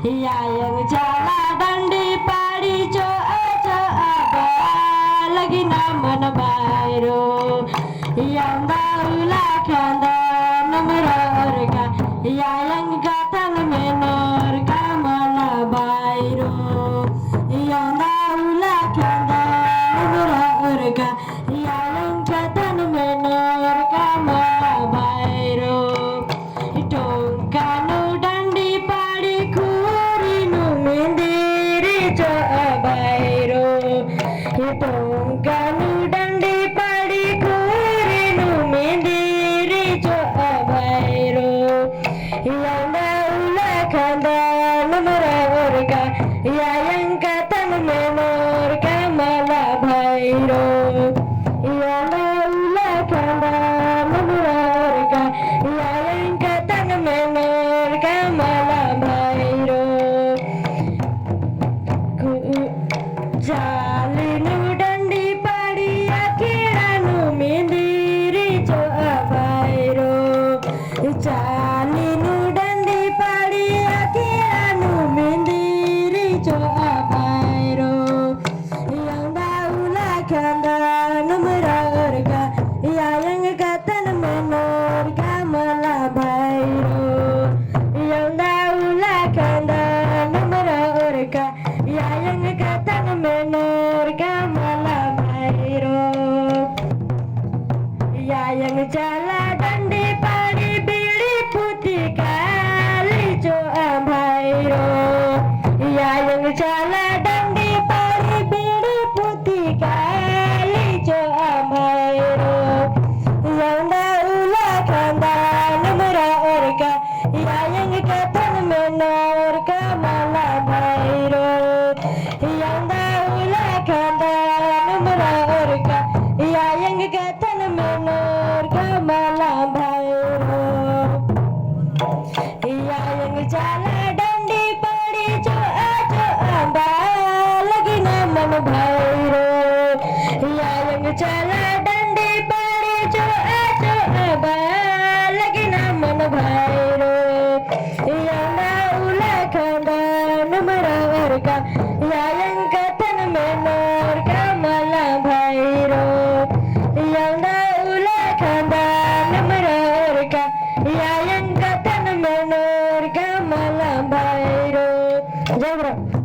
yang jala dandi padi coa lagi nama nabairo yang daula kanda namrorga yang gatan menor kamala bairo yang daula kanda namrorga yang gatan menor kamala bairo itong kanu dandi padi kurinu mendiri coa bairo itong kanu dandi padi kurinu mendiri coa bairo yang daula kanda namrorga yang katan menor kamala bairo yang daula kanda namrorga yang katan menor kamala bairo jalinu dandi padi akiranu mendiri coa bairo jalinu dandi padi akiranu mendiri coa bairo yang daula kanda namrorga yang katan menor kamala bairo yang daula kanda namrorga yang katan menor kamala bairo yang jala dandi padi bili putih kali coa bairo yang jala dandi padi bili putih kali coa bairo yang daula kanda namrorga yang katan menor kamala bairo yang daula kanda namrorga yang katan menor kamala bairo yang jala dandi padi coa lagi nama bairo yang jala dandi padi coa lagi nama bairo yang daula kanda namrorga yang katan menor kamala bairo yang daula kanda namrorga yang katan menor kamala bairo. Jai Bro.